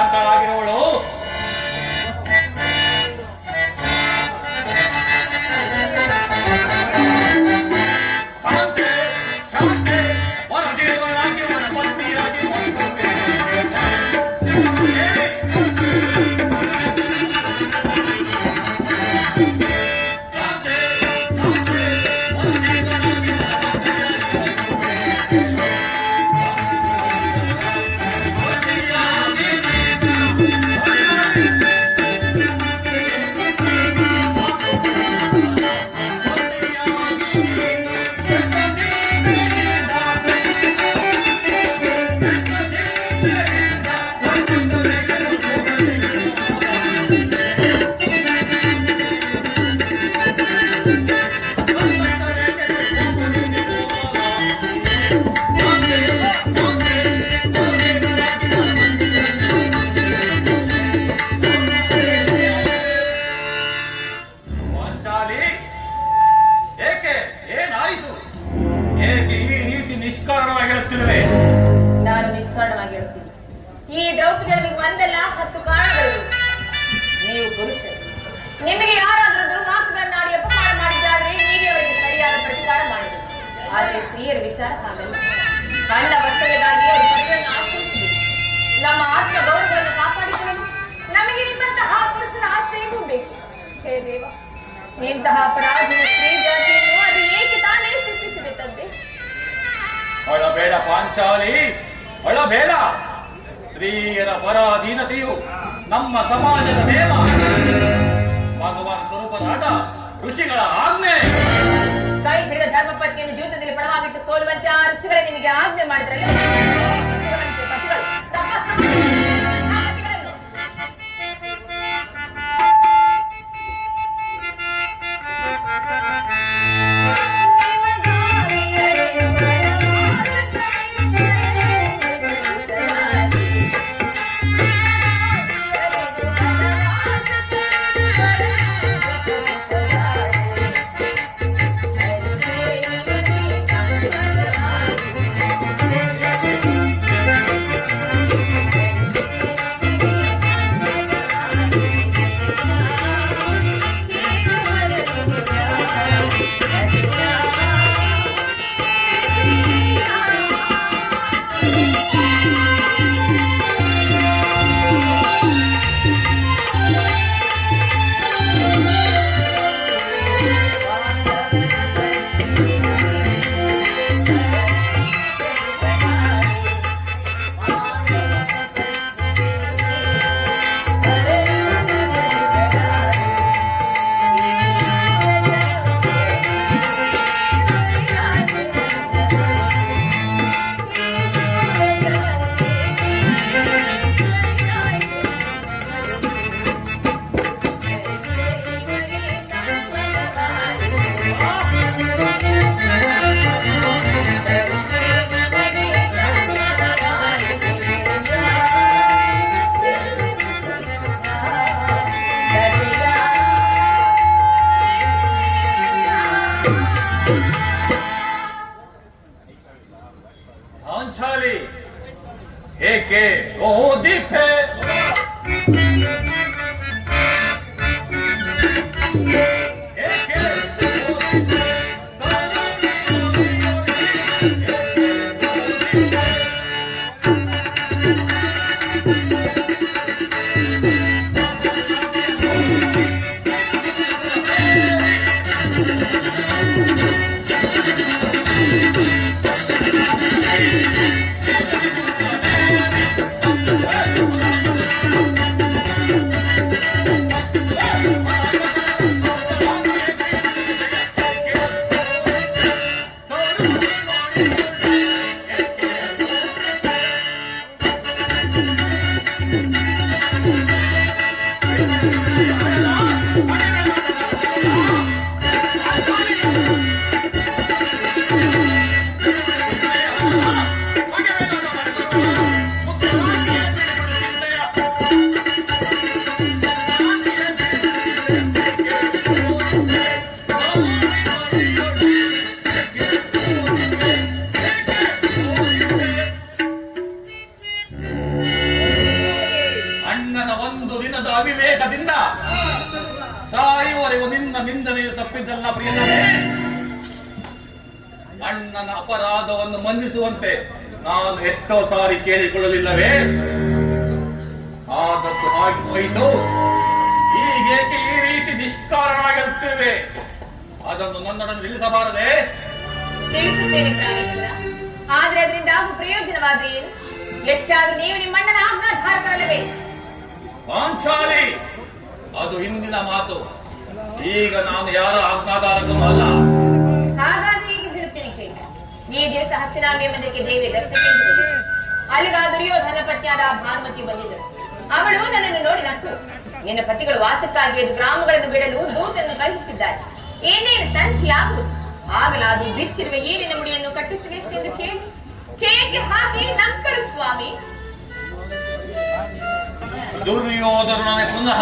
ಶಾಂತಳಾಗಿರುವಳು. ನಾನು ನಿಷ್ಕಾರಣವಾಗಿ ಹೇಳುತ್ತೀನಿ. ಈ ದ್ರೌಪದಿ ನಮಗೆ ಒಂದಲ್ಲ 10 ಕಾರಣಗಳು. ನೀವು ಪುರುಷರು, ನಿಮಗೆ ಯಾರಾದ್ರೂ ದುರ್ಮಾರ್ಗವನ್ನಾಡಿ ಅಪಮಾನ ಮಾಡಿದ್ದಾದ್ರೆ ನೀವೇ ಅವರಿಗೆ ಸರಿಯಾದ ಪ್ರತಿಕಾರ ಮಾಡಿದರು. ಆದರೆ ಸ್ತ್ರೀಯರ ವಿಚಾರ ಹಾಗಲ್ಲ. ಕಳ್ಳ ವಸ್ತುವಿಗಾಗಿ ಅವರು ಪತಿಯನ್ನು ಆಶ್ರಯಿಸಿದರು. ನಮ್ಮ ಆತ್ಮ ಗೌರವವನ್ನು ಕಾಪಾಡಿಕೊಳ್ಳಲು ನಮಗೆ ನಿಮ್ಮಂತಹ ಪುರುಷರ ಆಶ್ರಯವೂ ಬೇಕು. ಹೇ ದೇವ, ಇಂತಹ ಅಪರಾಧಿನ ಸ್ತ್ರೀ ಜಾತಿಯನ್ನು ಅದು ಏಕೆ ತಾನೇ ಸೃಷ್ಟಿಸಿದೆ ತಂದೆ? ಅಳಬೇಡ ಪಾಂಚಾಲಿ, ಅಳಬೇಡ. ಸ್ತ್ರೀಯರ ಪರಾಧೀನತೆಯು ನಮ್ಮ ಸಮಾಜದ ನೇಮ, ಭಗವಾನ್ ಸ್ವರೂಪರಾದ ಋಷಿಗಳ ಆಜ್ಞೆ. ಕೈ ಹಿಡಿದ ಧರ್ಮಪತ್ನಿಯನ್ನು ಜೀವಿತದಲ್ಲಿ ಪಣವಾಗಿಟ್ಟು ಸೋಲುವಂತೆ ಆ ಋಷಿಗಳೇ ನಿಮಗೆ ಆಜ್ಞೆ ಮಾಡಿದ್ರಲ್ಲ. ಪಾಂಚಾಲಿ, ಏಕೆ ಓ ದೀಪೆ? ಅವಿವೇಕದಿಂದ ಸಾಯುವವರೆಗೂ ನಿನ್ನ ನಿಂದನೆಯು ತಪ್ಪಿದ್ದಲ್ಲ ಪ್ರಿಯನೇ. ಅಣ್ಣನ ಅಪರಾಧವನ್ನು ಮನ್ನಿಸುವಂತೆ ನಾನು ಎಷ್ಟೋ ಸಾರಿ ಕೇಳಿಕೊಳ್ಳಲಿಲ್ಲವೇ? ಆದದ್ದು ಹಾಗೆ ಹೋಯಿತು. ಈಗೇಕೆ ಈ ರೀತಿ ನಿಷ್ಕಾರಣವಾಗಿರುತ್ತೇವೆ? ಅದನ್ನು ನನ್ನನ್ನು ನಿಲ್ಲಿಸಬಾರದೆ? ತಿಳಿಸುತ್ತೇನೆ ಪ್ರಾಣೇಂದ್ರ. ಆದ್ರೆ ಅದರಿಂದ ಆಗು ಪ್ರಯೋಜನವಾದ್ರೆ ಏನು? ಎಷ್ಟಾದ್ರೂ ನೀವು ನಿಮ್ಮಣ್ಣನ ಆಜ್ಞಾಧಾರಕರಲ್ಲವೇ? ಪಾಂಚಾಲಿ, ಅದು ಹಿಂದಿನ ಮಾತು. ಈಗ ನಾನು ಯಾರ ಆಜ್ಞಾಧಾರಕನೂ ಅಲ್ಲ. ಹಾಗಾಗಿ ಈಗ ಹೇಳುತ್ತೇನೆ ಕೇಳಿ. ಈ ದಿವಸ ಹಸ್ತಿನಾಂಬೆಯ ಮಂದಿರಕ್ಕೆ ದೇವಿ ದರ್ಶನಕ್ಕೆ ಹೋಗಿ ಅಲ್ಲಿಗ ದುರ್ಯೋಧನ ಪತ್ನಿಯಾದ ಭಾನುಮತಿ ಬಂದಿದ್ದರು. ಅವಳು ನನ್ನನ್ನು ನೋಡಿ ನಕ್ಕು, ನಿನ್ನ ಪತಿಗಳು ವಾಸಕ್ಕಾಗಿ ಅದು ಗ್ರಾಮಗಳನ್ನು ಬಿಡಲು ದೂತನ್ನು ಕಳುಹಿಸಿದ್ದಾರೆ. ಏನೇನು ಸಂಖ್ಯೆ ಆಗುವುದು? ಆಗಲಾದು ಬಿಚ್ಚಿರುವ ಏನಿನ ಮುಡಿಯನ್ನು ಕಟ್ಟಿಸುವೆಷ್ಟೆಂದು ಕೇಳಿ ಕೇಕೆ ಹಾಕಿ ನಕ್ಕರು ಸ್ವಾಮಿ. ದುರ್ಯೋಧನನೇ ಪುನಃ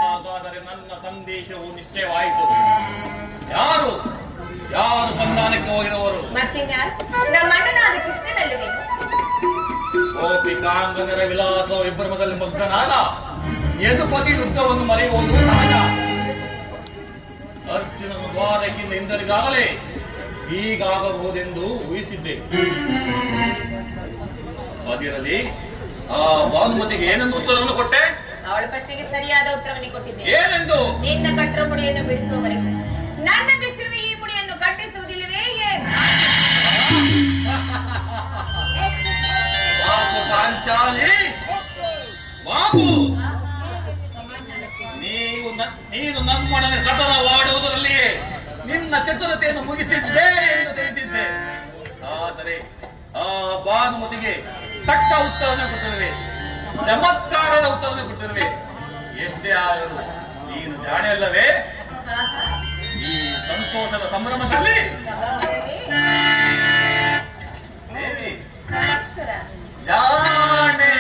ಹಾಗಾದರೆ ನನ್ನ ಸಂದೇಶವು ನಿಶ್ಚಯವಾಯಿತು. ಯಾರು ಯಾರು ಸಂಧಾನಕ್ಕೆ ಹೋಗಿರುವವರು? ಮತ್ತಿನ್ಯಾರು? ನಮ್ಮ ಅಣ್ಣನಾದ ಕೃಷ್ಣನಲ್ಲವೇನು? ಗೋಪಿಕಾಂಗನರ ವಿಲಾಸ ವಿಭ್ರಮದಲ್ಲಿ ಮಗ್ಗನಾದ ಯದುಪತಿ ಯುದ್ಧವನ್ನು ಮರೆಯುವುದು ಸಹಜ. ಅರ್ಜುನನು ದ್ವಾರಕ್ಕಿಂದ ಹಿಂದರಿಗಾಗಲೇ ಹೀಗಾಗಬಹುದೆಂದು ಊಹಿಸಿದ್ದೆ. ಅದಿರಲಿ, ಆ ಭಾನುಮತಿಗೆ ಏನನ್ನು ಉತ್ತರವನ್ನು ಕೊಟ್ಟೆ? ಅವಳ ಪ್ರಶ್ನೆಗೆ ಸರಿಯಾದ ಉತ್ತರವನ್ನು ಕೊಟ್ಟಿದ್ದೆ. ಏನೆಂದು? ನಿನ್ನ ಕಟ್ಟರ ಮುಡಿಯನ್ನು ಬಿಡಿಸುವವರೆಗೂ ನನ್ನ ಬಿಚ್ಚಿರುವ ಈ ಮುಡಿಯನ್ನು ಕಟ್ಟಿಸುವುದಿಲ್ಲವೇ? ಬಾಪು ಪಾಂಚಾಲಿ, ಬಾಪು, ನೀನು ನಮ್ಮೊಡನೆ ಸತತವಾಡುವುದರಲ್ಲಿಯೇ ನಿನ್ನ ಚತುರತೆಯನ್ನು ಮುಗಿಸಿದ್ದೆ ಎಂದು ತಿಳಿದಿದ್ದೆ. ಆದರೆ ಆ ಭಾನುಮತಿಗೆ ತಕ್ಕ ಉತ್ತರವನ್ನು ಕೊಟ್ಟಿರುವೆ, ಚಮತ್ಕಾರದ ಉತ್ತರವನ್ನು ಕೊಟ್ಟಿರುವೆ. ಎಷ್ಟೇ ಆಗಲು ನೀನು ಜಾಣೆ ಅಲ್ಲವೇ? ಈ ಸಂತೋಷದ ಸಂಭ್ರಮದಲ್ಲಿ ದೇವಿ ಜಾಣೆ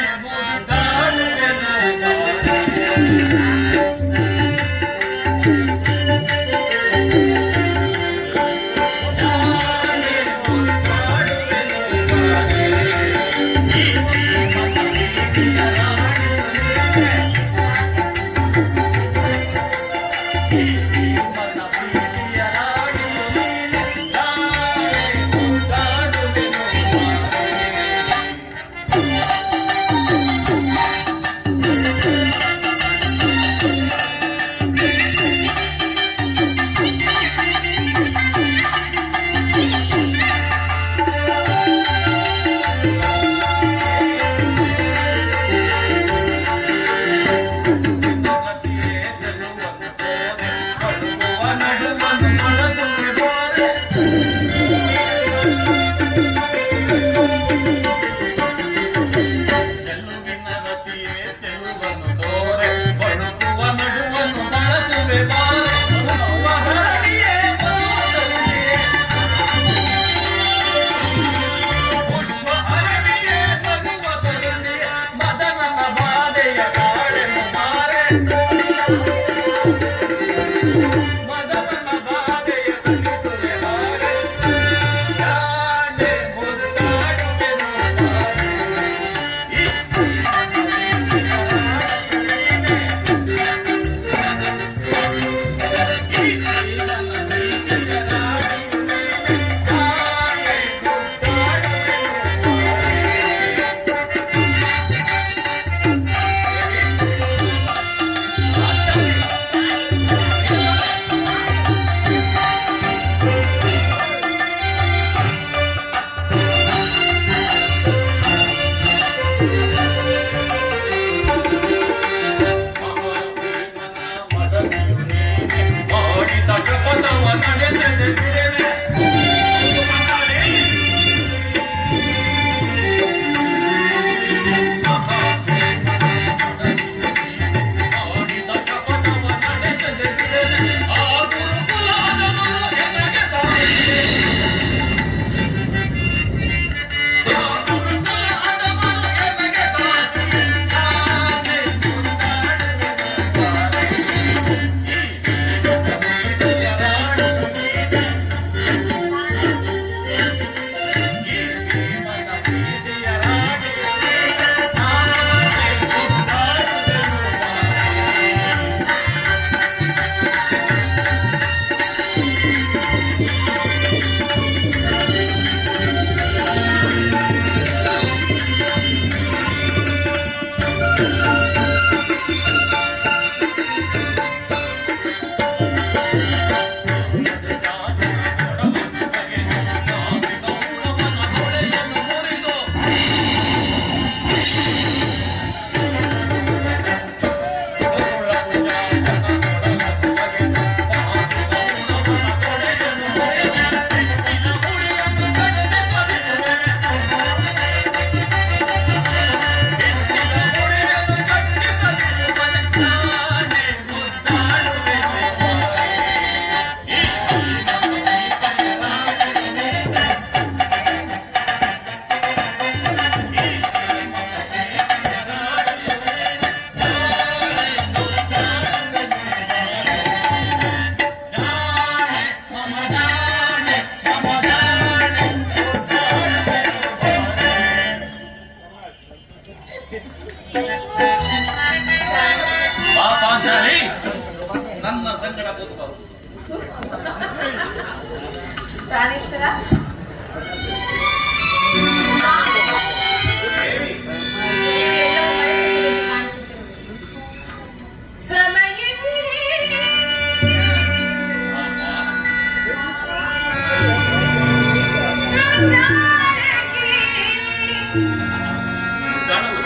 ಕಾಣಲು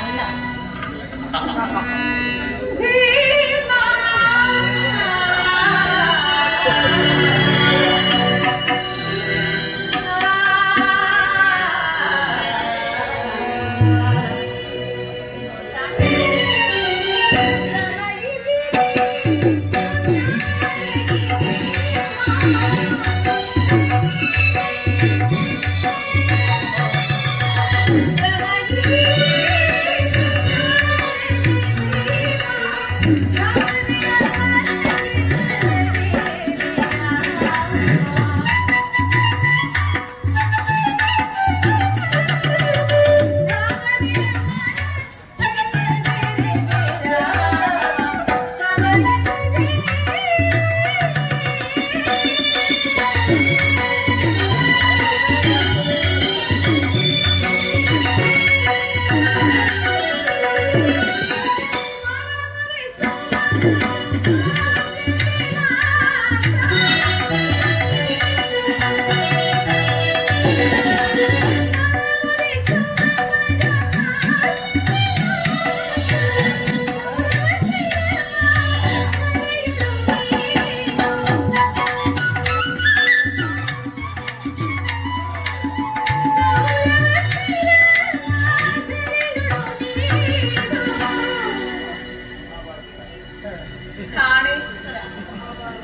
ಅಲ್ಲ.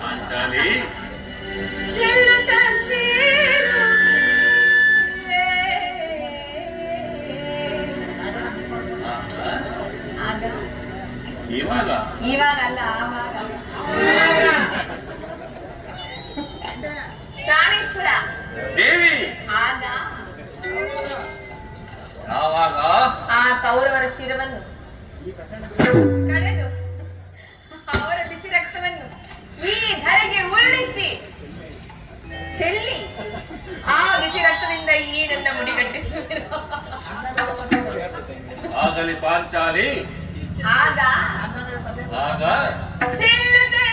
ಪಾಂಚಾಲಿ ಇವಾಗ ಇವಾಗಲ್ಲ ಆವಾಗ. ಪ್ರಾಣೇಶ್ವರ ದೇವಿ ಆಗ ಯಾವಾಗ ಆ ಕೌರವರ ಶಿರವನ್ನು ಕಡೆದು ಅವರ ಬಿಸಿ ರಕ್ತವನ್ನು ಈ ಧರೆಗೆ ಉರುಳಿಸಿ ಚೆಲ್ಲಿ ಆ ಬಿಸಿ ರಕ್ತದಿಂದ ಈ ನನ್ನ ಮುಡಿಗಟ್ಟಿಸುತ್ತಿರೋ ಆಗಲಿ ಪಾಂಚಾಲಿ ಆಗ ಆಗ ಚೆಲ್ಲುತ್ತೆ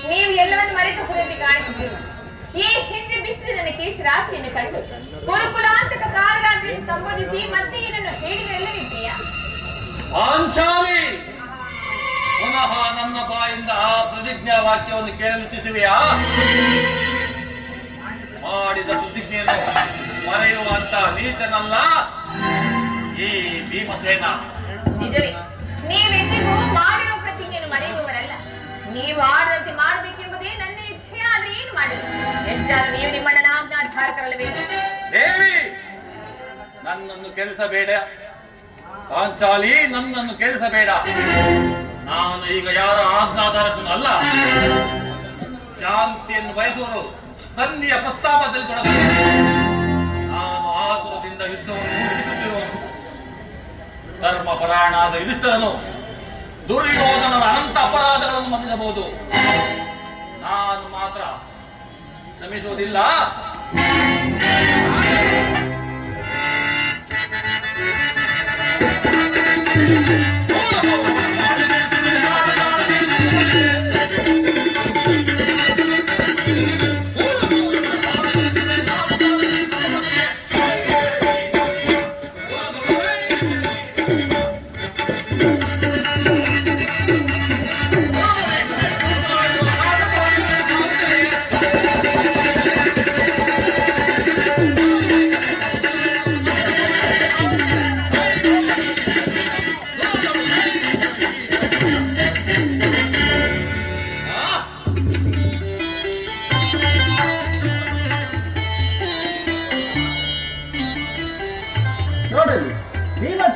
ನೀವು ಎಲ್ಲವನ್ನು ಮರೆತು ಕುರಿತು ಕಾಣಿಸುತ್ತೀರಿ. ಈ ಹಿಂದೆ ಬಿಚ್ಚಿದ ನನ್ನ ಕೇಶ ರಾಶಿಯನ್ನು ಕಂಡು ಗುರುಕುಲಾಂತಕ ಕಾಲರಾತ್ರಿ ಸಂಬೋಧಿಸಿ ಮತ್ತೆ ಏನನ್ನು ಹೇಳಿದೆಲ್ಲವಿದ್ದೀಯ? ಪಾಂಚಾಲಿ ಪುನಃ ನನ್ನ ಬಾಯಿಂದ ಆ ಪ್ರತಿಜ್ಞಾ ವಾಕ್ಯವನ್ನು ಕೇಳಲು ಚಿಸುವೆಯಾ? ಮಾಡಿದ ಪ್ರತಿಜ್ಞೆಯನ್ನು ಮರೆಯುವಂತ ನೀಚನಲ್ಲ ಈ ಭೀಮಸೇನ. ನಿಜವೇ, ನೀವೆಂದಿಗೂ ಮಾಡಿರುವ ಪ್ರತಿಜ್ಞೆಯನ್ನು ಮರೆಯುವವರಲ್ಲ. ನೀವು ಆಡದಂತೆ ಮಾಡಬೇಕೆಂಬುದೇ ನನ್ನ ಇಚ್ಛೆ. ಆದ್ರೆ ಏನು ಮಾಡಿದ್ರು ಎಷ್ಟಾದ್ರೂ ನೀವು ನಿಮ್ಮನ್ನ ಆಜ್ಞಾಧಾರಕರಲ್ಲವೇ? ದೇವಿ ನನ್ನನ್ನು ಕೆಡಿಸಬೇಡ ಪಾಂಚಾಲಿ, ನನ್ನನ್ನು ಕೆಡಿಸಬೇಡ. ನಾನು ಈಗ ಯಾರ ಆಜ್ಞಾಧಾರಕನು ಅಲ್ಲ. ಶಾಂತಿಯನ್ನು ಬಯಸುವರು ಸಂಧಿಯ ಪ್ರಸ್ತಾಪದಲ್ಲಿ ತೊಡಗಬೇಕು. ನಾನು ಆತುರದಿಂದ ಯುದ್ಧವನ್ನು ಮುಗಿಸುತ್ತಿರುವನು. ಧರ್ಮಪರಾಯಣಾದ ಯುಧಿಷ್ಠಿರನು ದುರ್ಯೋಧನನ ಅನಂತ ಅಪರಾಧಗಳನ್ನು ಮನ್ನಿಸಬಹುದು, ನಾನು ಮಾತ್ರ ಕ್ಷಮಿಸುವುದಿಲ್ಲ.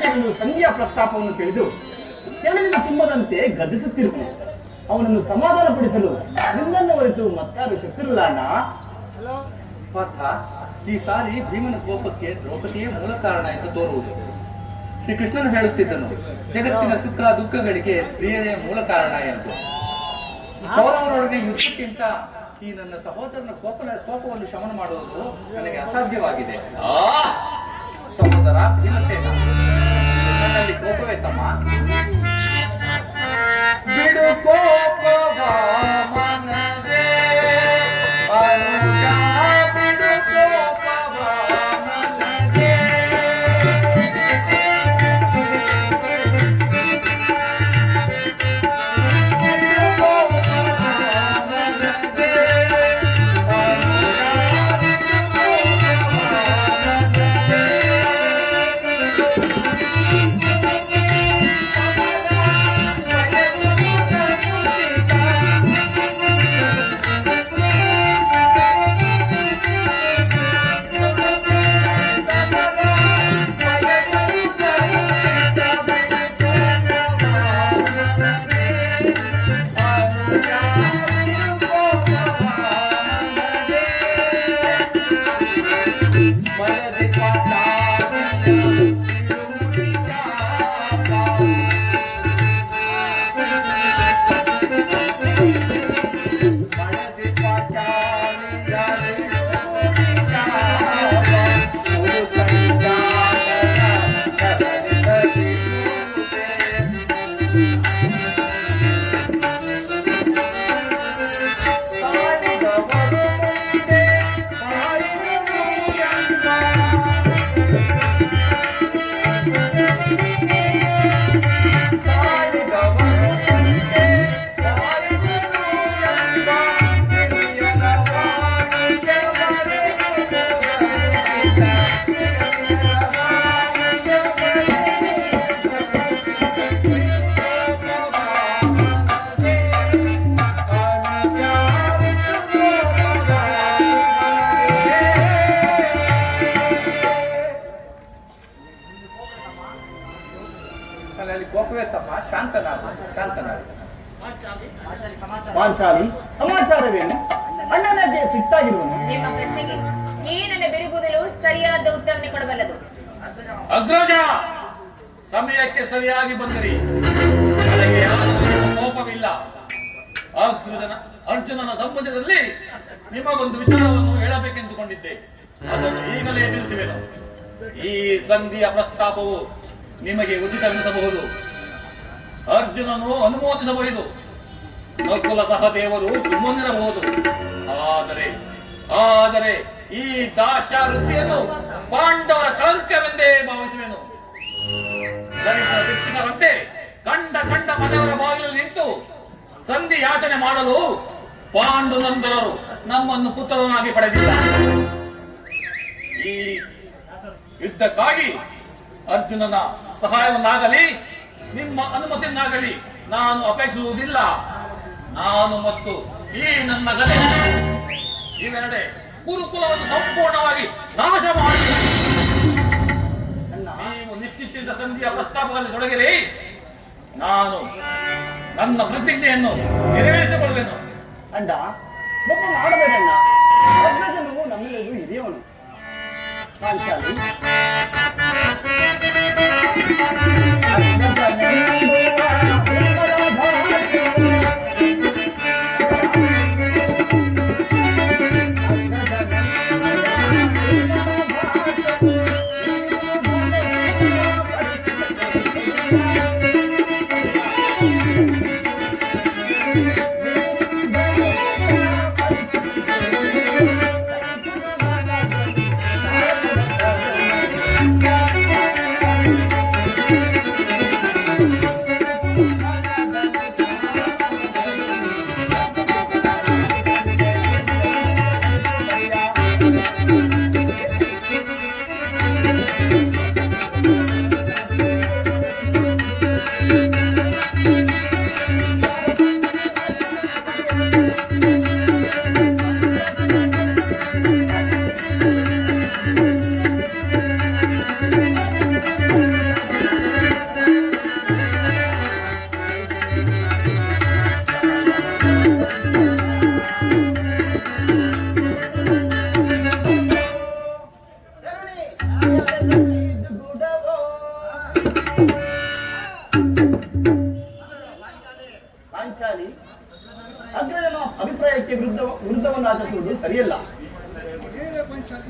ಒಂದು ಸಂಧಿಯ ಪ್ರಸ್ತಾಪವನ್ನು ತಿಳಿದು ಕೆಳಗಿನ ಸಿಂಹದಂತೆ ಗರ್ಜಿಸುತ್ತಿರುವನು. ಅವನನ್ನು ಸಮಾಧಾನಪಡಿಸಲು ನಿನ್ನನ್ನು ಹೊರತು ಮತ್ತಾರು ಶಕ್ತಿರುಲ್ಲ ಅಣ್ಣ. ಪಾರ್ಥ, ಈ ಸಾರಿ ಭೀಮನ ಕೋಪಕ್ಕೆ ದ್ರೌಪದಿಯೇ ಮೂಲ ಕಾರಣ ಎಂದು ತೋರುವುದು. ಶ್ರೀಕೃಷ್ಣನು ಹೇಳುತ್ತಿದ್ದನು, ಜಗತ್ತಿನ ಸುಖ ದುಃಖಗಳಿಗೆ ಸ್ತ್ರೀಯರೇ ಮೂಲ ಕಾರಣ ಎಂದು. ಕೌರವರೊಡನೆ ಯುದ್ಧಕ್ಕಿಂತ ಈ ನನ್ನ ಸಹೋದರನ ಕೋಪವನ್ನು ಶಮನ ಮಾಡುವುದು ನನಗೆ ಅಸಾಧ್ಯವಾಗಿದೆ. ಸಹೋದರ ಭೀಮಸೇನ, ನನ್ನಲ್ಲಿ ಕೋಪವೇ ತಮ್ಮ? ಬಿಡು ಕೋಪವ ಮನದೇ, ಅನುಜ ಬಿಡು ಕೋಪವ ಮನದೇ. ನನ್ನಲ್ಲಿ ಕೋಪವೇ ತಮ್ಮ? ಶಾಂತನಾದ. ಪಾಂಚಾಲಿ, ಸಮಾಚಾರವೇನು? ಅಣ್ಣನಾಗೆ ಸಿಟ್ಟಾಗಿರುವನು. ನಿಮ್ಮ ಪ್ರಶ್ನೆಗೆ ಈ ನನ್ನ ಬಿರುಗುದಲು ಸರಿಯಾದ ಉತ್ತರನೆ ಕೊಡಬಲ್ಲದು. ಅಗ್ರಜ, ಸಮಯಕ್ಕೆ ಸರಿಯಾಗಿ ಬಂದಿರಿ. ನನಗೆ ಯಾವುದೇ ಕೋಪವಿಲ್ಲ. ಅರ್ಜುನನ ಸಂಭಾಷಣೆಯಲ್ಲಿ ನಿಮಗೊಂದು ವಿಚಾರವನ್ನು ಹೇಳಬೇಕೆಂದುಕೊಂಡಿದ್ದೆ. ಅದನ್ನು ಈಗಲೇ ತಿಳಿಸುವೆನು. ಈ ಸಂಧಿಯ ಪ್ರಸ್ತಾಪವು ನಿಮಗೆ ಉಚಿತವೆನಿಸಬಹುದು. ಅರ್ಜುನನು ಅನುಮೋದಿಸಬಹುದು, ನಕುಲ ಸಹದೇವರು ಸುಮ್ಮನಿರಬಹುದು. ಆದರೆ ಈ ದಾಸ್ಯಾವೃತ್ತಿಯನ್ನು ಪಾಂಡವರ ಕಳಂಕವೆಂದೇ ಭಾವಿಸುವೆನು. ಶಿಕ್ಷಕರಂತೆ ಕಂಡ ಮನೆಯವರ ಬಾಗಿಲಲ್ಲಿ ನಿಂತು ಸಂಧಿ ಯಾಚನೆ ಮಾಡಲು ಪಾಂಡುನಂದರರು ನಮ್ಮನ್ನು ಪುತ್ರನಾಗಿ ಪಡೆದಿಲ್ಲ. ಈ ಯುದ್ಧಕ್ಕಾಗಿ ಅರ್ಜುನನ ಸಹಾಯವನ್ನಾಗಲಿ ನಿಮ್ಮ ಅನುಮತಿಯನ್ನಾಗಲಿ ನಾನು ಅಪೇಕ್ಷಿಸುವುದಿಲ್ಲ. ನಾನು ಮತ್ತು ಈ ನನ್ನ ಗದೆ ಇವೆರಡೆ ಕುರುಕುಲವನ್ನು ಸಂಪೂರ್ಣವಾಗಿ ನಾಶ ಮಾಡಿ ನೀವು ನಿಶ್ಚಿತ ಸಂಧಿಯ ಪ್ರಸ್ತಾಪದಲ್ಲಿ ತೊಡಗಿರಿ. ನಾನು ನನ್ನ ಪ್ರತಿಜ್ಞೆಯನ್ನು ನೆರವೇರಿಸಿಕೊಳ್ಳುವೆನು. ಅಂಡ ಒಬ್ಬ ಮಾಡಬೇಡಣ್ಣ. ಅಗ್ರಜನು ನಮ್ಮೆಲ್ಲರೂ ಹಿರಿಯವನು. ಪಾಂಚಾಲಿ,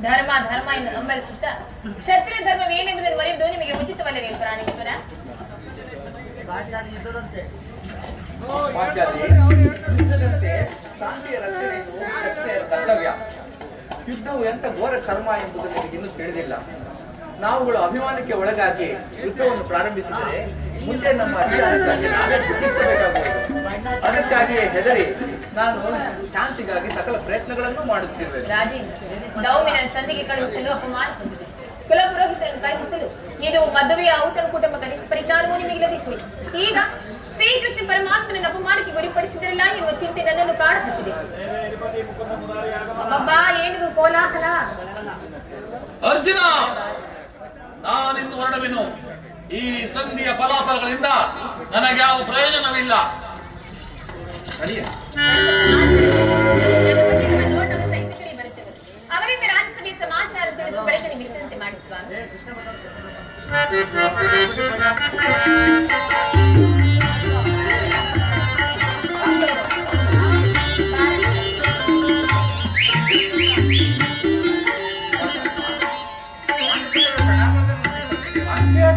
ಧರ್ಮ ಧರ್ಮ ಎಂದು ಹಂಬಲಿಸುತ್ತಾ ಕ್ಷತ್ರಿಯ ಧರ್ಮವೇನೆಂಬುದನ್ನು ಮರೆಯುವುದು ನಿಮಗೆ ಉಚಿತವಲ್ಲವೇ ಪ್ರಾಣೇಶ್ವರ? ಯುದ್ಧದಂತೆ ಶಾಂತಿಯ ರಕ್ಷಣೆಯು ಕ್ಷತ್ರಿಯರ ಕರ್ತವ್ಯ. ಯುದ್ಧವು ಎಂತ ಘೋರ ಕರ್ಮ ಎಂಬುದು ನಿಮಗೆ ಇನ್ನೂ ತಿಳಿದಿಲ್ಲ. ನಾವುಗಳು ಅಭಿಮಾನಕ್ಕೆ ಒಳಗಾಗಿ ಯುದ್ಧವನ್ನು ಪ್ರಾರಂಭಿಸಿದರೆ ಮುಂದೆ ನಮ್ಮ ಅಧಿಕಾರಕ್ಕಾಗಿ ನಾವೇ ಗುರುತಿಸಬೇಕಾಗುವುದು. ಅದಕ್ಕಾಗಿಯೇ ಹೆದರಿ ನಾನು ಶಾಂತಿಗಾಗಿ ಸಕಲ ಪ್ರಯತ್ನಗಳನ್ನು ಮಾಡುತ್ತಿರುವೆ. ರಾಜೇಂದ್ರ ದೌಮಿನ ಸಂಧಿಗೆ ಕಳುಹಿಸಲು ಅಪಮಾನ ಹೊಂದಿದೆ. ಕುಲಪುರೋಹಿತರನ್ನು ಕಳುಹಿಸಲು ಇದು ಮದುವೆಯ ಔತಣ ಕುಟುಂಬ ಕನಿಷ್ಠ ಪರಿಜ್ಞಾನವೂ ನಿಮಗಿಲ್ಲದಿತ್ತು. ಈಗ ಶ್ರೀಕೃಷ್ಣ ಪರಮಾತ್ಮನ ಅಪಮಾನಕ್ಕೆ ಗುರಿಪಡಿಸಿದರಲ್ಲ ಎನ್ನುವ ಚಿಂತೆ ನನ್ನನ್ನು ಕಾಡುತ್ತಿದೆ. ಅಬ್ಬಾ, ಏನಿದು ಕೋಲಾಹಲ? ಅರ್ಜುನ, ನಾನಿನ್ನು ಹೊರಡುವೆನು. ಈ ಸಂಧಿಯ ಫಲಾಫಲಗಳಿಂದ ನನಗೆ ಯಾವ ಪ್ರಯೋಜನವಿಲ್ಲ. ಅವರಿಂದ ರಾಜ್ಯಸಭೆಯ ಸಮಾಚಾರ ತಿಳಿದು ಬಳಿಕ ನಿಮಿಷದಂತೆ ಮಾಡಿಸುವ.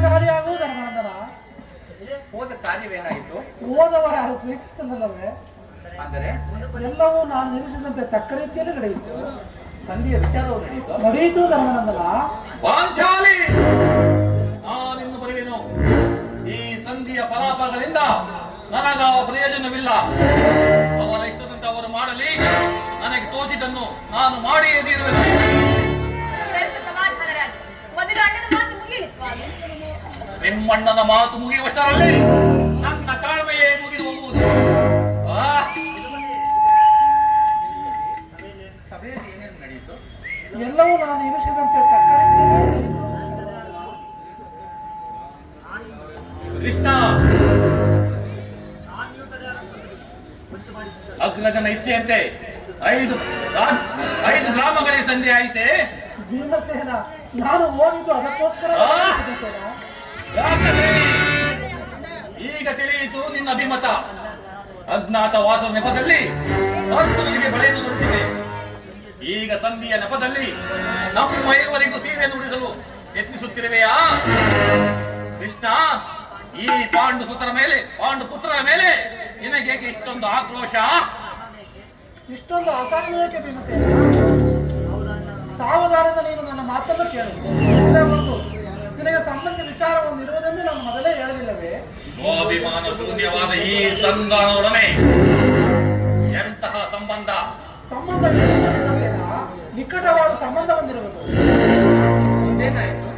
ಸಾರಿಯಾಗುವುದು ಧರ್ಮಾಂಧನ. ಹೋದ ಕಾರ್ಯವೇನಾಯಿತು? ಹೋದವರ ಶ್ರೀಕೃಷ್ಣನಲ್ಲವೇ? ಅಂದರೆ ಎಲ್ಲವೂ ನಾನು ನಿರೀಕ್ಷಿಸಿದಂತೆ ತಕ್ಕ ರೀತಿಯಲ್ಲಿ ನಡೆಯಿತು. ಸಂಧಿಯ ವಿಚಾರವು ನಡೆಯಿತು ಧರ್ಮಾನಂದನ. ಪಾಂಚಾಲಿ, ನಾನಿನ್ನು ಬರುವೆನು. ಈ ಸಂಧಿಯ ಫಲಾಫಲಗಳಿಂದ ನನಗಾವ ಪ್ರಯೋಜನವಿಲ್ಲ. ಅವರ ಇಷ್ಟದಂತೆ ಅವರು ಮಾಡಲಿ. ನನಗೆ ತೋಚಿದ್ದನ್ನು ನಾನು ಮಾಡಿಯೇ ತೀರುವೆನು. ಮೊದಲು ಅಣ್ಣನ ಮಾತು ಮುಗಿಯಲಿ ಸ್ವಾಮಿ. ನಿಮ್ಮಣ್ಣನ ಮಾತು ಮುಗಿಯುವಷ್ಟರಲ್ಲಿ ನನ್ನ ತಾಳ್ಮೆಯೇ ಮುಗಿದು ಹೋಗುವುದು. ಸಭೆಯಲ್ಲಿ ಏನೇನು ನಡೆಯಿತು? ಎಲ್ಲವೂ ನಾನು ನಿರೀಕ್ಷಿಸಿದಂತೆ ತಕ್ಕ ರೀತಿಯಲ್ಲಿ ನಡೆಯಿತು. ಕೃಷ್ಣ, ಅಗ್ರಜನ ಇಚ್ಛೆಯಂತೆ 5 ಗ್ರಾಮಗಳಿಗೆ ಸಂಧಿ ಆಯಿತೆ. ಭೀಮಸೇನ, ನಾನು ಹೋಗಿದ್ದು ಅದಕ್ಕೋಸ್ಕರ. ಈಗ ತಿಳಿಯಿತು ನಿನ್ನ ಅಭಿಮತ. ಅಜ್ಞಾತ ವಾಸದ ನೆಪದಲ್ಲಿ ಅರ್ಜುನನಿಗೆ ಬಳೆಯನ್ನು ತೊಡಿಸಿದೆ. ಈಗ ಸಂಧಿಯ ನೆಪದಲ್ಲಿ ನಮ್ಮ ಐವರಿಗೂ ಸೀರೆಯನ್ನು ಉಡಿಸಲು ಯತ್ನಿಸುತ್ತಿರುವೆಯಾ? ಕೃಷ್ಣ, ಈ ಪಾಂಡು ಪುತ್ರರ ಮೇಲೆ ನಿನಗೇಕೆ ಇಷ್ಟೊಂದು ಆಕ್ರೋಶ? ಇಷ್ಟೊಂದು ಅಸಹ್ಯಕ್ಕೆ ಭೀಮಸೇನ? ಸಾವಧಾನದ ನೀನು ನನ್ನ ಮಾತನ್ನು ಕೇಳು. ನಿನಗೆ ಸಂಬಂಧಿಸಿದ ವಿಚಾರವೊಂದು ಇರುವುದೆಂದು ನಾನು ಮೊದಲೇ ಹೇಳಲಿಲ್ಲವೇ? ಸ್ವಾಭಿಮಾನ ಶೂನ್ಯವಾದ ಈ ಸಂಧಾನದೊಡನೆ ಎಂತಹ ಸಂಬಂಧ? ಸಂಬಂಧವಿಲ್ಲ ಭೀಮಸೇನ, ನಿಕಟವಾದ ಸಂಬಂಧ ಹೊಂದಿರುವುದು. ಮುಂದೇನಾಯಿತು?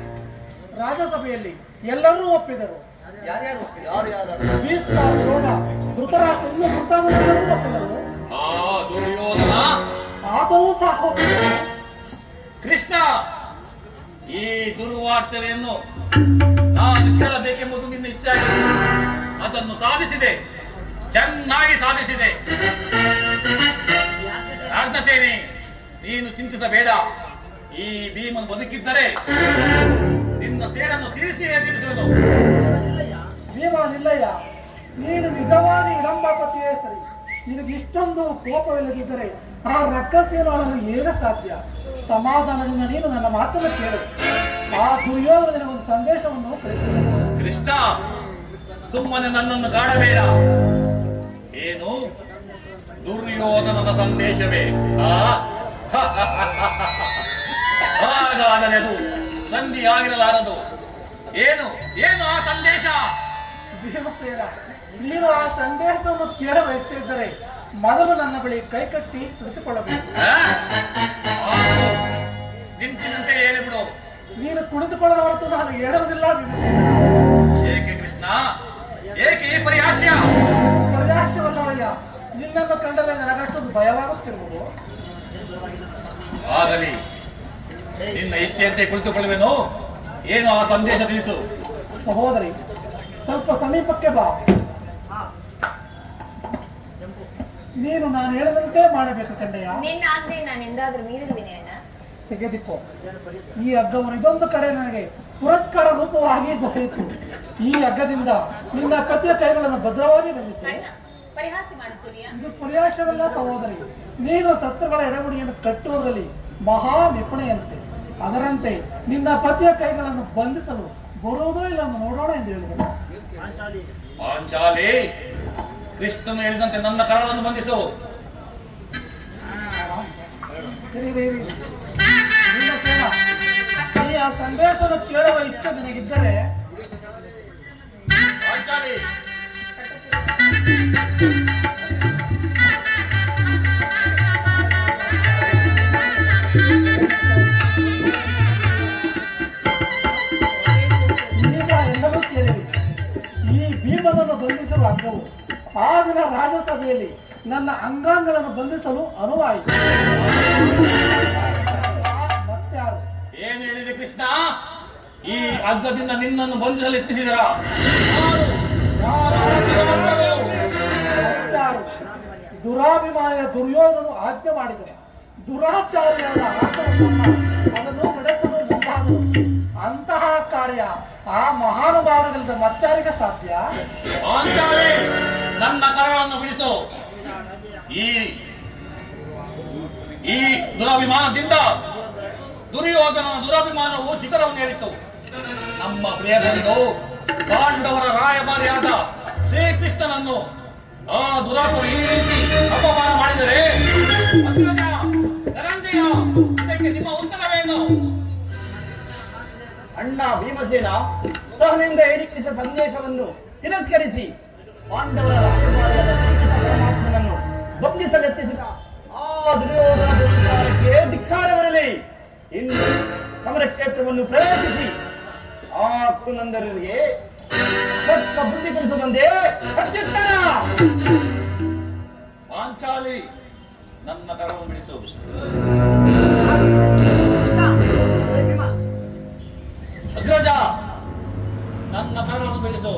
ರಾಜ್ಯಸಭೆಯಲ್ಲಿ ಎಲ್ಲರೂ ಒಪ್ಪಿದರು. ಯಾರ್ಯಾರು ಒಪ್ಪಿದರು? ಭೀಷ್ಮ, ದ್ರೋಣ, ಧೃತರಾಷ್ಟ್ರ ಇನ್ನೂ ಮುಂತಾದವರೆಲ್ಲರೂ ಒಪ್ಪಿದರು. ದುರ್ಯೋಧನ ಆದರೂ ಸಹ ಒಪ್ಪಿದರು. ಕೃಷ್ಣ, ಈ ದುರ್ವಾರ್ತೆಯನ್ನು ನಾನು ಕೇಳಬೇಕೆಂಬುದು ನಿನ್ನ ಇಚ್ಛೆಯಾಗಿದೆ. ಅದನ್ನು ಸಾಧಿಸಿದೆ, ಚೆನ್ನಾಗಿ ಸಾಧಿಸಿದೆ. ಅರ್ಧಸೇನೆ, ನೀನು ಚಿಂತಿಸಬೇಡ. ಈ ಭೀಮನು ಬದುಕಿದ್ದರೆ ನಿನ್ನ ಸೇಡನ್ನು ತೀರಿಸುವುದು. ಭೀಮ, ನಿಲ್ಲಯ್ಯ, ನೀನು ನಿಜವಾದ ವಿಡಂಬಾಪತಿಯೇ ಸರಿ. ನಿನಗೆ ಇಷ್ಟೊಂದು ಕೋಪವಿಲ್ಲದಿದ್ದರೆ ಆ ರಕ್ಕಸೇನನ್ನು ಹೇಗೆ ಸಾಧ್ಯ? ಸಮಾಧಾನದಿಂದ ನೀನು ನನ್ನ ಮಾತನ್ನು ಕೇಳು. ಆ ದುರ್ಯೋಧನ ಒಂದು ಸಂದೇಶವನ್ನು ಕಳಿಸಿದ. ಕೃಷ್ಣ, ಸುಮ್ಮನೆ ನನ್ನನ್ನು ಕಾಡಬೇಡ. ಏನು ದುರ್ಯೋಧನನ ಸಂದೇಶವೇ? ಹಾಗಾದರೆ ಅದು ಸಂಧಿ ಆಗಿರಲಾರದು. ಏನು ಏನು ಆ ಸಂದೇಶ? ಭೀಮಸೇನ, ನೀನು ಆ ಸಂದೇಶವನ್ನು ಕೇಳುವ ಇಚ್ಛೆ ಮೊದಲು ನನ್ನ ಬಳಿ ಕೈಕಟ್ಟಿ ಕುಳಿತುಕೊಳ್ಳಬೇಕು. ನಿಂತಿನಂತೆ ಹೇಳಿಬಿಡು. ನೀನು ಕುಳಿತುಕೊಳ್ಳದ ಹೊರತು ನಾನು ಹೇಳುವುದಿಲ್ಲ ಭೀಮಸೇನ. ಏಕೆ ಕೃಷ್ಣ, ಏಕೆ ಈ ಪರಿಹಾಸ್ಯ? ಪರಿಹಾಸ್ಯವಲ್ಲವಯ್ಯ, ನಿನ್ನನ್ನು ಕಂಡರೆ ನನಗಷ್ಟೊಂದು ಭಯವಾಗುತ್ತಿರುವುದು. ಆಗಲಿ, ನಿನ್ನ ಇಚ್ಛೆಯಂತೆ ಕುಳಿತುಕೊಳ್ಳುವೆನು. ಏನು ಆ ಸಂದೇಶ ತಿಳಿಸು. ಸಹೋದರಿ, ಸ್ವಲ್ಪ ಸಮೀಪಕ್ಕೆ ಬಾ. ನೀನು ನಾನು ಹೇಳಿದಂತೆ ಮಾಡಬೇಕು ಕಂಡಯ್ಯ. ನಿನ್ನ ಆಜ್ಞೆ ನಾನು ಎಂದಾದ್ರೂ ಮೀರಿರುವೆನೆ ಅಣ್ಣ? ತೆಗೆದಿಕ್ಕೋ. ಈ ಹಗ್ಗವನ್ನು ಇದೊಂದು ಕಡೆ ನನಗೆ ಪುರಸ್ಕಾರ ರೂಪವಾಗಿ ದೊರೆಯಿತು. ಈ ಹಗ್ಗದಿಂದ ನಿನ್ನ ಪತಿಯ ಕೈಗಳನ್ನು ಭದ್ರವಾಗಿ ಬಂಧಿಸಿ. ಪರಿಹಾಸ ಮಾಡುತ್ತೀರಿಯಾ? ಇದು ಪರಿಹಾಸವಲ್ಲ ಸಹೋದರಿ. ನೀನು ಸತ್ತುಗಳ ಎಡಗುಡಿಯನ್ನು ಕಟ್ಟುವುದರಲ್ಲಿ ಮಹಾ ನಿಪುಣೆಯಂತೆ. ಅದರಂತೆ ನಿನ್ನ ಪತಿಯ ಕೈಗಳನ್ನು ಬಂಧಿಸಲು ಬರುವುದೋ ಇಲ್ಲ ನೋಡೋಣ ಎಂದು ಹೇಳಿದರು. ಪಾಂಚಾಲಿ, ಕೃಷ್ಣನು ಹೇಳಿದಂತೆ ನನ್ನ ಕರಳನ್ನು ಬಂಧಿಸು. ಭೀಮಸೇನ, ಈ ಆ ಸಂದೇಶವನ್ನು ಕೇಳುವ ಇಚ್ಛೆ ನಿನಗಿದ್ದರೆ ಪಾಂಚಾಲಿ, ಈಗ ಎಲ್ಲರೂ ಕೇಳಿರಿ. ಈ ಭೀಮನನ್ನು ಬಂಧಿಸಲು ಹಗ್ಗವು ಆ ದಿನ ರಾಜ್ಯಸಭೆಯಲ್ಲಿ ನನ್ನ ಅಂಗಾಂಗಗಳನ್ನು ಬಂಧಿಸಲು ಅನುವಾಯಿತು. ಮತ್ಯಾರು? ಏನು ಹೇಳಿದೆ ಕೃಷ್ಣ? ಈ ಹಗ್ಗದಿಂದ ನಿನ್ನನ್ನು ಬಂಧಿಸಲು ಯತ್ನಿಸಿದರ? ಮತ್ಯಾರು? ದುರಾಭಿಮಾನಿಯ ದುರ್ಯೋಧನನು ಆಜ್ಞೆ ಮಾಡಿದನು. ದುರಾಚಾರ್ಯರ ಆಕ್ರಮಣ ಅದನ್ನು ನಡೆಸಲು ಮುಂದಾದನು. ಅಂತಹ ಕಾರ್ಯ ಆ ಮಹಾನುಭಾವಗಳಿಂದ ಮತ್ತಾರಿಗೆ ಸಾಧ್ಯ? ಪಾಂಚಾಲಿ, ನನ್ನ ಕರಳನ್ನು ಬಿಡಿಸು. ಈ ದುರಾಭಿಮಾನದಿಂದ ದುರ್ಯೋಧನನ ದುರಾಭಿಮಾನವು ಶಿಖರವನ್ನು ಏರಿತು. ನಮ್ಮ ಪ್ರಿಯ ಬಂಧು ಪಾಂಡವರ ರಾಯಭಾರಿಯಾದ ಶ್ರೀಕೃಷ್ಣನನ್ನು ಆ ದುರಾತ್ಮರು ಈ ರೀತಿ ಅಪಮಾನ ಮಾಡಿದರೆ ಅಗ್ರಜ, ಧನಂಜಯ, ಇದಕ್ಕೆ ನಿಮ್ಮ ಉತ್ತರವೇನು? ಅಣ್ಣ ಭೀಮಸೇನ ಸಹನೆಯಿಂದ ಹೇಳಿಕಳಿಸಿದ ಸಂದೇಶವನ್ನು ತಿರಸ್ಕರಿಸಿ ಪಾಂಡವರ ರಾಜಕುಮಾರಿಯಾದ ಶ್ರೀಕೃಷ್ಣ ಪರಮಾತ್ಮನನ್ನು ಬಂಧಿಸಲು ಯತ್ನಿಸಿದ ಆ ದುರ್ಯೋಧನ ಧಿಕ್ಕಾರಕ್ಕೆ ಧಿಕ್ಕಾರ ಬರಲಿ. ಇನ್ನು ಸಮರ ಕ್ಷೇತ್ರವನ್ನು ಪ್ರವೇಶಿಸಿ ಆ ಕುರುನಂದರಿಗೆ ತಕ್ಕ ಬುದ್ಧಿ ಕಲಿಸುವುದೊಂದೇ ಪ್ರತ್ಯುತ್ತರ. ಪಾಂಚಾಲಿ, ನನ್ನ ಕರವನ್ನು ಬಿಡಿಸು. ಅಗ್ರಜ, ನನ್ನ ಕರವನ್ನು ಬಿಡಿಸು.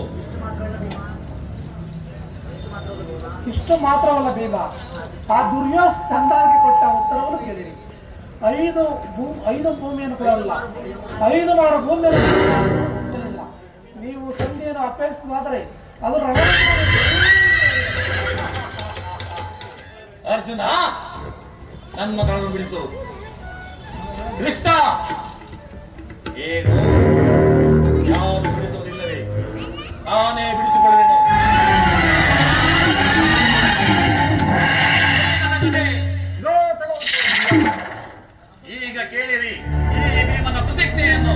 ಇಷ್ಟು ಮಾತ್ರವಲ್ಲ ಭೀಮ, ಆ ದುರ್ಯೋಧನ ಸಂಧಾನಕ್ಕೆ ಕೊಟ್ಟ ಉತ್ತರವನ್ನು ಕೇಳಿರಿ. 5 ಭೂಮಿಯನ್ನು ಕೊಡಲ್ಲ, 5 ಮಾರು ಭೂಮಿಯನ್ನು ಕೊಟ್ಟಲಿಲ್ಲ. ನೀವು ಸಂಧಿಯನ್ನು ಅಪೇಕ್ಷಿಸುವುದಾದರೆ ಅದು ಅರ್ಜುನ, ನನ್ನ ಕರವನ್ನು ಬಿಡಿಸು. ಕೃಷ್ಣ, ಏನು ಯಾರು ಬಿಡಿಸುವುದಿಲ್ಲವೇ? ನಾನೇ ಬಿಡಿಸಿಕೊಳ್ಳುವೆನು. ಈಗ ಕೇಳಿರಿ ಈ ಭೀಮನ ಪ್ರತಿಜ್ಞೆಯನ್ನು.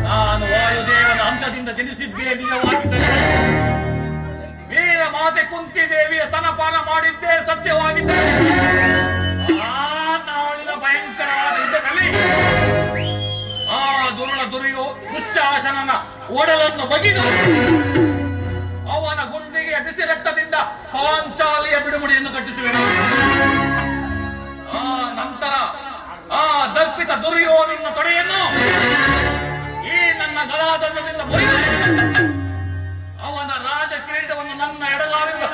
ನಾನು ವಾಯುದೇವನ ಅಂಶದಿಂದ ಜನಿಸಿದ್ದೇ ನಿಜವಾಗಿದ್ದರೆ, ವೀರ ಮಾತೆ ಕುಂತಿ ದೇವಿಯ ಸ್ತನಪಾನ ಮಾಡಿದ್ದೇ ಸತ್ಯವಾಗಿದ್ದರೆ, ಆ ನಾಳಿನ ಭಯಂಕರವಾದ ಯುದ್ಧದಲ್ಲಿ ಆ ದುಶ್ಯಾಸನನ ಒಡಲನ್ನು ಬಗೆದು ಅವನ ಗುಂಡಿಗೆ ಬಿಸಿ ರಕ್ತದಿಂದ ಪಾಂಚಾಲಿಯ ಬಿಡುಗಡೆಯನ್ನು ಕಟ್ಟಿಸುವೆನು. ಆ ನಂತರ ಆ ದರ್ಪಿತ ದುರ್ಯೋಧನ ತೊಡೆಯನ್ನು ಈ ನನ್ನ ಗದಾದಂಡದಿಂದ ಮುರಿದು ಅವನ ರಾಜ ಕಿರೀಟವನ್ನು ನನ್ನ ಎಡಗಾಲಿಂದ